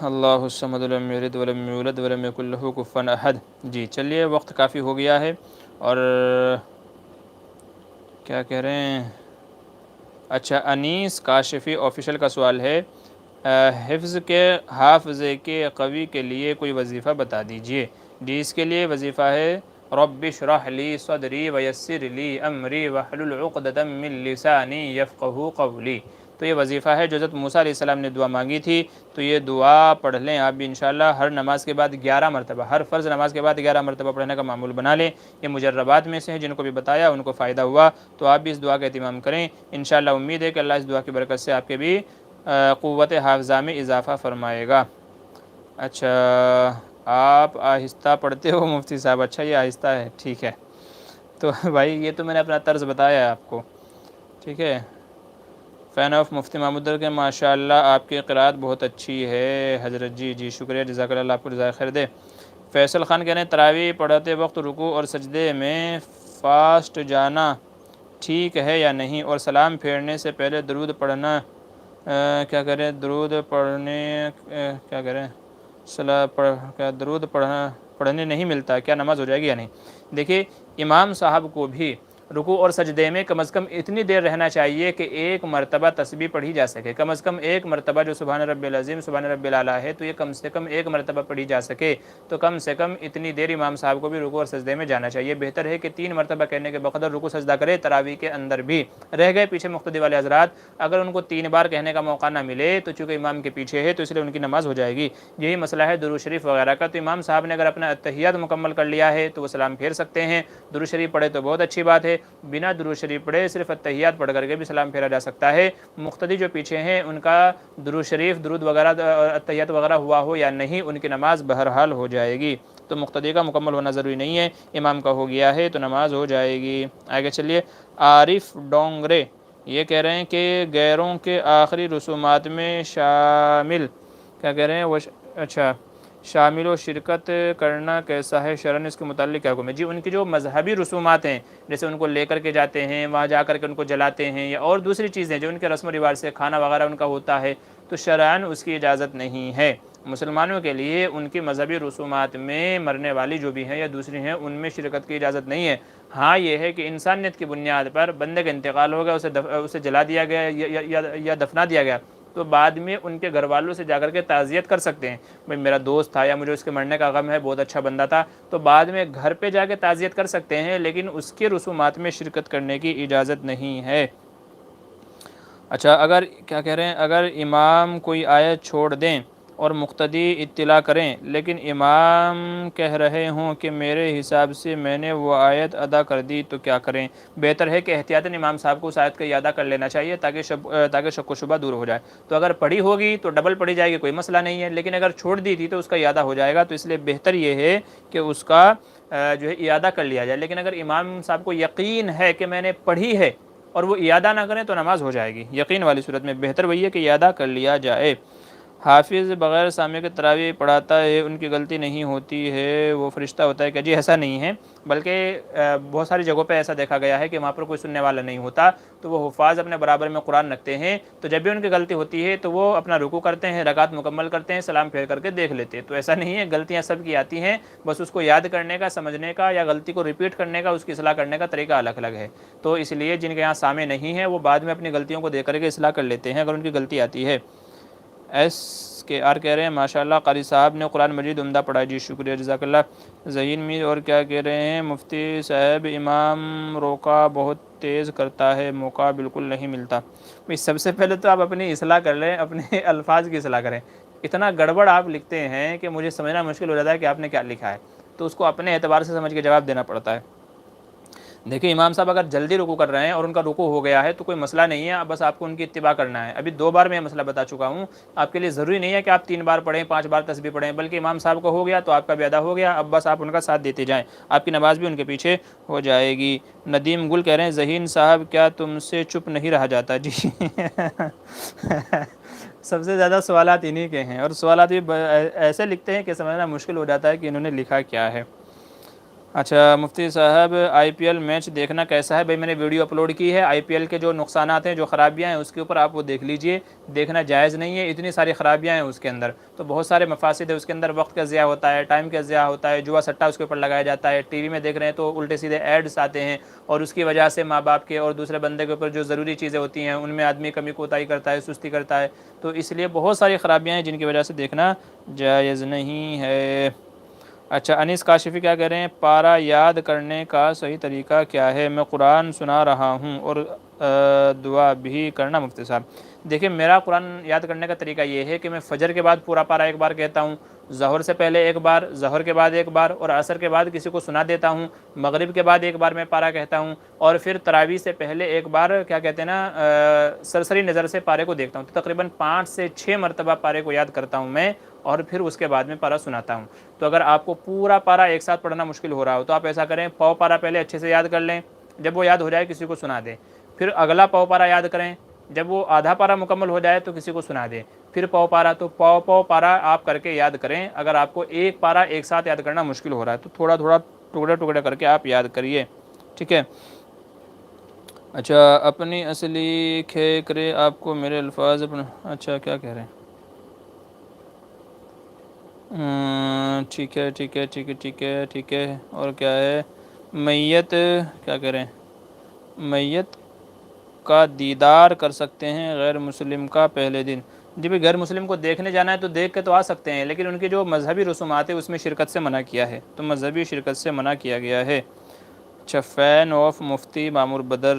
اللہ الصمد لم یلد ولم یولد ولم یکن لہ کفوا احد۔ جی چلیے، وقت کافی ہو گیا ہے، اور کیا کہہ رہے ہیں، اچھا انیس کاشفی آفیشل کا سوال ہے، حافظے کے قوی کے لیے کوئی وظیفہ بتا دیجئے۔ جی اس کے لیے وظیفہ ہے رب اشرح لی صدری ویسر لی امری واحلل عقدۃ من لسانی یفقہوا قولی۔ تو یہ وظیفہ ہے جو حضرت موسیٰ علیہ السلام نے دعا مانگی تھی، تو یہ دعا پڑھ لیں آپ بھی انشاءاللہ ہر نماز کے بعد 11 مرتبہ، ہر فرض نماز کے بعد 11 مرتبہ پڑھنے کا معمول بنا لیں۔ یہ مجربات میں سے ہیں، جن کو بھی بتایا ان کو فائدہ ہوا، تو آپ بھی اس دعا کا اہتمام کریں۔ انشاءاللہ امید ہے کہ اللہ اس دعا کی برکت سے آپ کے بھی قوت حافظہ میں اضافہ فرمائے گا۔ اچھا آپ آہستہ پڑھتے ہو مفتی صاحب؟ اچھا یہ آہستہ ہے، ٹھیک ہے، تو بھائی یہ تو میں نے اپنا طرز بتایا ہے آپ کو، ٹھیک ہے۔ فین آف مفتی محمود کے ماشاءاللہ آپ کی قرأت بہت اچھی ہے حضرت، جی شکریہ، جزاک اللہ، آپ کو جزائے خیر دے۔ فیصل خان کہہ رہے ہیں تراویح پڑھتے وقت رکوع اور سجدے میں فاسٹ جانا ٹھیک ہے یا نہیں، اور سلام پھیرنے سے پہلے درود پڑھنا کیا کریں، درود پڑھنے کیا کریں، درود پڑھنے نہیں ملتا، کیا نماز ہو جائے گی یا نہیں؟ دیکھیے امام صاحب کو بھی رکوع اور سجدے میں کم از کم اتنی دیر رہنا چاہیے کہ ایک مرتبہ تسبیح پڑھی جا سکے، کم از کم ایک مرتبہ، جو سبحان رب العظیم سبحان رب الاعلیٰ ہے تو یہ کم سے کم ایک مرتبہ پڑھی جا سکے، تو کم سے کم اتنی دیر امام صاحب کو بھی رکوع اور سجدے میں جانا چاہیے۔ بہتر ہے کہ 3 مرتبہ کہنے کے بقدر رکوع سجدہ کرے۔ تراویح کے اندر بھی رہ گئے پیچھے مقتدی والے حضرات، اگر ان کو 3 بار کہنے کا موقع نہ ملے تو چونکہ امام کے پیچھے ہے تو اس لیے ان کی نماز ہو جائے گی۔ یہی مسئلہ ہے درود شریف وغیرہ کا، تو امام صاحب نے اگر اپنا اتحیات مکمل کر لیا ہے تو وہ سلام پھیر سکتے ہیں، درود شریف پڑھے تو بہت اچھی بات ہے، بنا درود شریف پڑھے صرف اتحیات پڑھ کر کے بھی سلام پھیرا جا سکتا ہے۔ مقتدی جو پیچھے ہیں ان کا درود شریف، درود وغیرہ، اتحیات وغیرہ ہوا ہو یا نہیں، ان کی نماز بہرحال ہو جائے گی۔ تو مقتدی کا مکمل ہونا ضروری نہیں ہے، امام کا ہو گیا ہے تو نماز ہو جائے گی۔ آگے چلیے، عارف ڈونگرے یہ کہہ رہے ہیں کہ غیروں کے آخری رسومات میں شامل کیا کہہ رہے ہیں وہ اچھا شامل و شرکت کرنا کیسا ہے شرعاً، اس کے متعلق کیا حکم ہے؟ جی ان کی جو مذہبی رسومات ہیں، جیسے ان کو لے کر کے جاتے ہیں، وہاں جا کر کے ان کو جلاتے ہیں، یا اور دوسری چیزیں جو ان کے رسم و رواج سے کھانا وغیرہ ان کا ہوتا ہے، تو شرعاً اس کی اجازت نہیں ہے۔ مسلمانوں کے لیے ان کی مذہبی رسومات میں مرنے والی جو بھی ہیں یا دوسری ہیں ان میں شرکت کی اجازت نہیں ہے۔ ہاں یہ ہے کہ انسانیت کی بنیاد پر بندے کا انتقال ہو گیا، اسے جلا دیا گیا یا دفنا دیا گیا، تو بعد میں ان کے گھر والوں سے جا کر کے تعزیت کر سکتے ہیں، بھئی میرا دوست تھا یا مجھے اس کے مرنے کا غم ہے، بہت اچھا بندہ تھا، تو بعد میں گھر پہ جا کے تعزیت کر سکتے ہیں، لیکن اس کے رسومات میں شرکت کرنے کی اجازت نہیں ہے۔ اچھا اگر کیا کہہ رہے ہیں، اگر امام کوئی آیت چھوڑ دیں اور مقتدی اطلاع کریں لیکن امام کہہ رہے ہوں کہ میرے حساب سے میں نے وہ آیت ادا کر دی، تو کیا کریں؟ بہتر ہے کہ احتیاطاً امام صاحب کو اس آیت کا اعادہ کر لینا چاہیے تاکہ شک و شبہ دور ہو جائے۔ تو اگر پڑھی ہوگی تو ڈبل پڑھی جائے گی، کوئی مسئلہ نہیں ہے، لیکن اگر چھوڑ دی تھی تو اس کا اعادہ ہو جائے گا، تو اس لیے بہتر یہ ہے کہ اس کا جو ہے اعادہ کر لیا جائے۔ لیکن اگر امام صاحب کو یقین ہے کہ میں نے پڑھی ہے اور وہ اعادہ نہ کریں تو نماز ہو جائے گی، یقین والی صورت میں بہتر وہی ہے کہ اعادہ کر لیا جائے۔ حافظ بغیر سامع کے تراویح پڑھاتا ہے، ان کی غلطی نہیں ہوتی ہے، وہ فرشتہ ہوتا ہے کہ جی ایسا نہیں ہے، بلکہ بہت ساری جگہوں پہ ایسا دیکھا گیا ہے کہ وہاں پر کوئی سننے والا نہیں ہوتا، تو وہ حفاظ اپنے برابر میں قرآن رکھتے ہیں، تو جب بھی ان کی غلطی ہوتی ہے تو وہ اپنا رکوع کرتے ہیں، رکعت مکمل کرتے ہیں، سلام پھیر کر کے دیکھ لیتے ہیں۔ تو ایسا نہیں ہے، غلطیاں سب کی آتی ہیں، بس اس کو یاد کرنے کا، سمجھنے کا، یا غلطی کو ریپیٹ کرنے کا، اس کی اصلاح کرنے کا طریقہ الگ الگ ہے۔ تو اس لیے جن کے یہاں سامع نہیں ہے وہ بعد میں اپنی غلطیوں کو دیکھ کر کے اصلاح کر لیتے ہیں اگر ان کی غلطی آتی ہے۔ ایس کے آر کہہ رہے ہیں ماشاءاللہ قاری صاحب نے قرآن مجید عمدہ پڑھا جی، شکریہ جزاک اللہ۔ ذہین میر اور کیا کہہ رہے ہیں مفتی صاحب امام روکا بہت تیز کرتا ہے، موقع بالکل نہیں ملتا۔ بھئی سب سے پہلے تو آپ اپنی اصلاح کر لیں، اپنے الفاظ کی اصلاح کریں۔ اتنا گڑبڑ آپ لکھتے ہیں کہ مجھے سمجھنا مشکل ہو جاتا ہے کہ آپ نے کیا لکھا ہے، تو اس کو اپنے اعتبار سے سمجھ کے جواب دینا پڑتا ہے۔ دیکھیں امام صاحب اگر جلدی رکوع کر رہے ہیں اور ان کا رکوع ہو گیا ہے تو کوئی مسئلہ نہیں ہے، بس آپ کو ان کی اتباع کرنا ہے۔ ابھی 2 بار میں یہ مسئلہ بتا چکا ہوں، آپ کے لیے ضروری نہیں ہے کہ آپ 3 بار پڑھیں، 5 بار تسبیح پڑھیں، بلکہ امام صاحب کو ہو گیا تو آپ کا بھی ادا ہو گیا، اب بس آپ ان کا ساتھ دیتے جائیں، آپ کی نماز بھی ان کے پیچھے ہو جائے گی۔ ندیم گل کہہ رہے ہیں ذہین صاحب کیا تم سے چپ نہیں رہا جاتا؟ جی سب سے زیادہ سوالات انہی کے ہیں، اور سوالات بھی ایسے لکھتے ہیں کہ سمجھنا مشکل ہو جاتا ہے کہ انہوں نے لکھا کیا ہے۔ اچھا مفتی صاحب آئی پی ایل میچ دیکھنا کیسا ہے؟ بھائی میں نے ویڈیو اپلوڈ کی ہے، آئی پی ایل کے جو نقصانات ہیں، جو خرابیاں ہیں، اس کے اوپر آپ وہ دیکھ لیجئے، دیکھنا جائز نہیں ہے، اتنی ساری خرابیاں ہیں اس کے اندر، تو بہت سارے مفاسد ہیں اس کے اندر، وقت کا ضیاع ہوتا ہے، ٹائم کا ضیاع ہوتا ہے، جوا سٹا اس کے اوپر لگایا جاتا ہے، ٹی وی میں دیکھ رہے ہیں تو الٹے سیدھے ایڈس آتے ہیں، اور اس کی وجہ سے ماں باپ کے اور دوسرے بندے کے اوپر جو ضروری چیزیں ہوتی ہیں ان میں آدمی کمی کوتاہی کرتا ہے، سستی کرتا ہے، تو اس لیے بہت ساری خرابیاں ہیں جن کی وجہ سے دیکھنا جائز نہیں ہے۔ اچھا انیس کاشفی کیا کہہ رہے ہیں پارہ یاد کرنے کا صحیح طریقہ کیا ہے؟ میں قرآن سنا رہا ہوں اور دعا بھی کرنا مفتی صاحب۔ دیکھیں میرا قرآن یاد کرنے کا طریقہ یہ ہے کہ میں فجر کے بعد پورا پارہ ایک بار کہتا ہوں، ظہر سے پہلے ایک بار، ظہر کے بعد ایک بار، اور عصر کے بعد کسی کو سنا دیتا ہوں، مغرب کے بعد ایک بار میں پارہ کہتا ہوں، اور پھر تراویح سے پہلے ایک بار کیا کہتے ہیں نا سرسری نظر سے پارے کو دیکھتا ہوں، تو تقریباً 5 سے 6 مرتبہ پارے کو یاد کرتا ہوں میں، اور پھر اس کے بعد میں پارہ سناتا ہوں۔ تو اگر آپ کو پورا پارہ ایک ساتھ پڑھنا مشکل ہو رہا ہو تو آپ ایسا کریں، پاؤ پارہ پہلے اچھے سے یاد کر لیں، جب وہ یاد ہو جائے کسی کو سنا دیں، پھر اگلا پاؤ پارہ یاد کریں، جب وہ آدھا پارہ مکمل ہو جائے تو کسی کو سنا دیں، پھر پاؤ پارہ، تو پاؤ پارہ آپ کر کے یاد کریں۔ اگر آپ کو ایک پارہ ایک ساتھ یاد کرنا مشکل ہو رہا ہے تو تھوڑا تھوڑا ٹکڑے ٹکڑے کر کے آپ یاد کریے، ٹھیک ہے۔ اچھا اپنی اصلی کرے آپ کو میرے الفاظ اپنا، اچھا کیا کہہ رہے ہیں؟ ٹھیک ہے ٹھیک ہے ٹھیک ہے ٹھیک ہے ٹھیک ہے، اور کیا ہے؟ میت کیا کہہ رہے ہیں؟ میت کا دیدار کر سکتے ہیں غیر مسلم کا پہلے دن؟ جی بھائی غیر مسلم کو دیکھنے جانا ہے تو دیکھ کے تو آ سکتے ہیں، لیکن ان کی جو مذہبی رسومات ہیں اس میں شرکت سے منع کیا ہے، تو مذہبی شرکت سے منع کیا گیا ہے۔ اچھا فین آف مفتی مامور بدر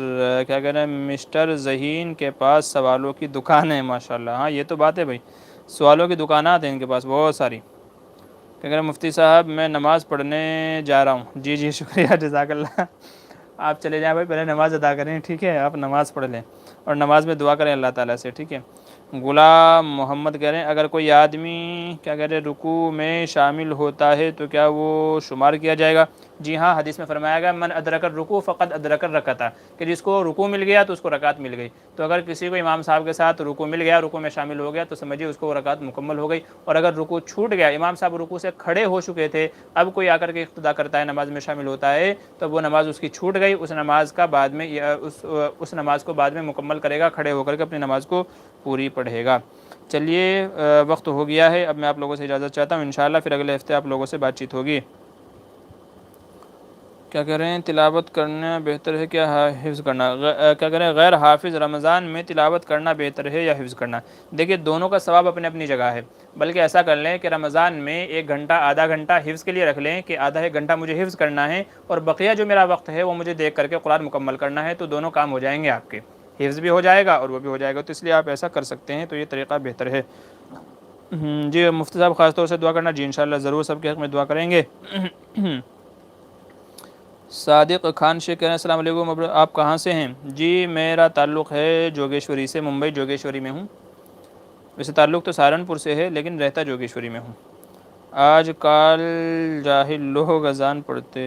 کیا کہہ رہے ہیں مسٹر ذہین کے پاس سوالوں کی دکان ہے ماشاءاللہ، ہاں یہ تو بات ہے بھائی، سوالوں کی دکانات ہیں ان کے پاس بہت ساری۔ کہہ رہے ہیں مفتی صاحب میں نماز پڑھنے جا رہا ہوں۔ جی جی شکریہ جزاک اللہ، آپ چلے جائیں بھائی، پہلے نماز ادا کریں، ٹھیک ہے، آپ نماز پڑھ لیں اور نماز میں دعا کریں اللہ تعالیٰ سے، ٹھیک ہے۔ غلام محمد کہہ رہے ہیں اگر کوئی آدمی کیا کہہ رہے ہیں رکوع میں شامل ہوتا ہے تو کیا وہ شمار کیا جائے گا؟ جی ہاں، حدیث میں فرمایا گیا من ادرک الرکوع فقد ادرک الرکعۃ، کہ جس کو رکوع مل گیا تو اس کو رکعت مل گئی، تو اگر کسی کو امام صاحب کے ساتھ رکوع مل گیا، رکوع میں شامل ہو گیا تو سمجھیے اس کو رکعت مکمل ہو گئی، اور اگر رکوع چھوٹ گیا، امام صاحب رکوع سے کھڑے ہو چکے تھے، اب کوئی آ کر کے اقتدا کرتا ہے، نماز میں شامل ہوتا ہے، تو وہ نماز اس کی چھوٹ گئی، اس نماز کا بعد میں اس نماز کو بعد میں مکمل کرے گا، کھڑے ہو کر کے اپنی نماز کو پوری پڑھے گا۔ چلیے وقت ہو گیا ہے، اب میں آپ لوگوں سے اجازت چاہتا ہوں، انشاءاللہ پھر اگلے ہفتے آپ لوگوں سے بات چیت ہوگی۔ کیا کہہ رہے ہیں تلاوت کرنا بہتر ہے کیا حفظ کرنا؟ کیا کہہ رہے ہیں غیر حافظ رمضان میں تلاوت کرنا بہتر ہے یا حفظ کرنا؟ دیکھیے دونوں کا ثواب اپنی اپنی جگہ ہے، بلکہ ایسا کر لیں کہ رمضان میں 1 گھنٹہ آدھا گھنٹہ حفظ کے لیے رکھ لیں کہ آدھا 1 گھنٹہ مجھے حفظ کرنا ہے، اور بقیہ جو میرا وقت ہے وہ مجھے دیکھ کر کے قرآن مکمل کرنا ہے، تو دونوں کام ہو جائیں گے آپ کے، حفظ بھی ہو جائے گا اور وہ بھی ہو جائے گا، تو اس لیے آپ ایسا کر سکتے ہیں، تو یہ طریقہ بہتر ہے۔ جی مفتی صاحب خاص طور سے دعا کرنا، جی انشاءاللہ ضرور سب کے حق میں دعا کریں گے۔ صادق خان شیخ کہہ رہے ہیں السلام علیکم، آپ کہاں سے ہیں؟ جی میرا تعلق ہے جوگیشوری سے، ممبئی جوگیشوری میں ہوں، ویسے تعلق تو سہارنپور سے ہے لیکن رہتا جوگیشوری میں ہوں۔ آج کل جاہل لوگ اذان پڑھتے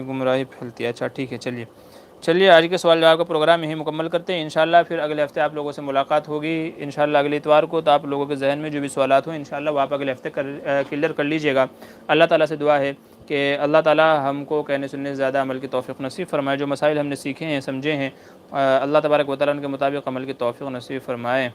گمراہی پھیلتی ہے، اچھا ٹھیک ہے، چلیے آج کے سوال جواب کا پروگرام یہیں مکمل کرتے ہیں، انشاءاللہ پھر اگلے ہفتے آپ لوگوں سے ملاقات ہوگی انشاءاللہ اگلے اتوار کو، تو آپ لوگوں کے ذہن میں جو بھی سوالات ہوں انشاءاللہ وہ آپ اگلے ہفتے کلیئر کر لیجئے گا۔ اللہ تعالیٰ سے دعا ہے کہ اللہ تعالیٰ ہم کو کہنے سننے سے زیادہ عمل کی توفیق نصیب فرمائے، جو مسائل ہم نے سیکھے ہیں سمجھے ہیں اللہ تبارک و تعالیٰ کے مطابق عمل کی توفیق نصیب فرمائے۔